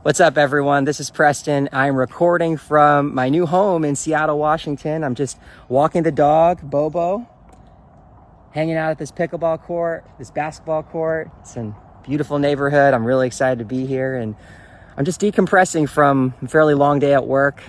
What's up, everyone? This is Preston. I'm recording from my new home in Seattle, Washington. I'm just walking the dog, Bobo, hanging out at this pickleball court, this basketball court. It's a beautiful neighborhood. I'm really excited to be here, and I'm just decompressing from a fairly long day at work.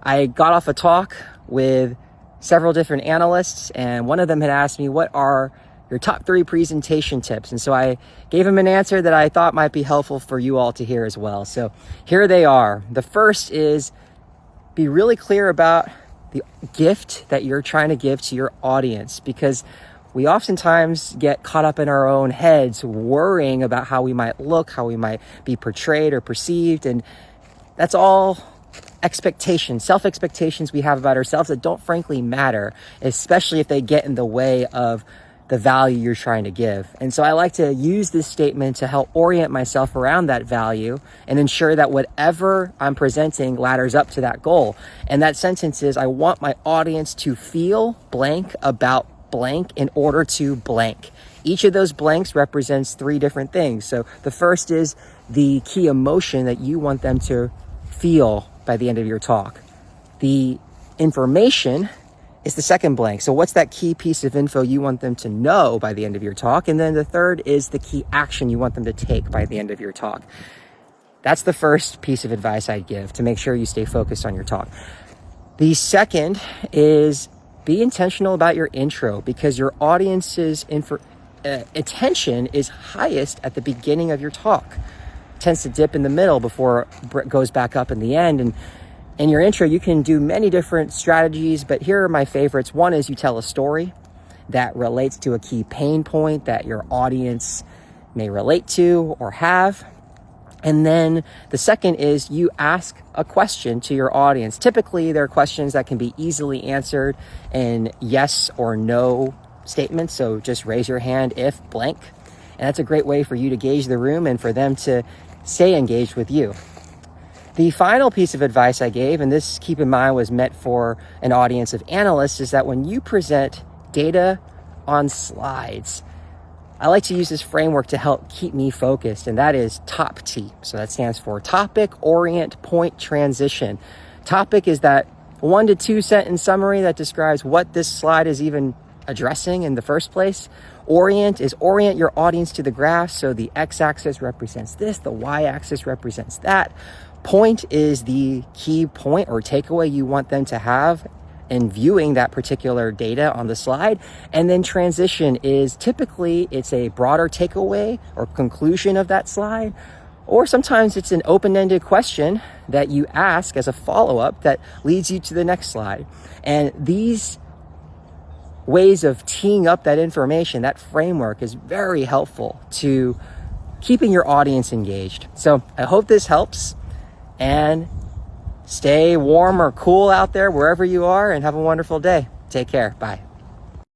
I got off a talk with several different analysts, and one of them had asked me, what are your top 3 presentation tips? And so I gave him an answer that I thought might be helpful for you all to hear as well. So here they are. The first is be really clear about the gift that you're trying to give to your audience, because we oftentimes get caught up in our own heads worrying about how we might look, how we might be portrayed or perceived. And that's all expectations, self-expectations we have about ourselves that don't frankly matter, especially if they get in the way of the value you're trying to give. And so I like to use this statement to help orient myself around that value and ensure that whatever I'm presenting ladders up to that goal. And that sentence is, I want my audience to feel blank about blank in order to blank. Each of those blanks represents 3 different things. So the first is the key emotion that you want them to feel by the end of your talk. The information is the second blank. So what's that key piece of info you want them to know by the end of your talk? And then the third is the key action you want them to take by the end of your talk. That's the first piece of advice I'd give to make sure you stay focused on your talk. The second is be intentional about your intro, because your audience's attention is highest at the beginning of your talk. It tends to dip in the middle before it goes back up in the end. And in your intro, you can do many different strategies, but here are my favorites. One is you tell a story that relates to a key pain point that your audience may relate to or have. And then the second is you ask a question to your audience. Typically, there are questions that can be easily answered in yes or no statements. So just raise your hand if blank. And that's a great way for you to gauge the room and for them to stay engaged with you. The final piece of advice I gave, and this, keep in mind, was meant for an audience of analysts, is that when you present data on slides, I like to use this framework to help keep me focused, and that is TOP-T. So that stands for topic, orient, point, transition. Topic is that 1 to 2 sentence summary that describes what this slide is even addressing in the first place. Orient is orient your audience to the graph. So the x-axis represents this, the y-axis represents that. Point is the key point or takeaway you want them to have in viewing that particular data on the slide. And then transition is typically it's a broader takeaway or conclusion of that slide, or sometimes it's an open-ended question that you ask as a follow-up that leads you to the next slide. And these ways of teeing up that information, that framework, is very helpful to keeping your audience engaged. So I hope this helps. And stay warm or cool out there wherever you are, and have a wonderful day. Take care. Bye.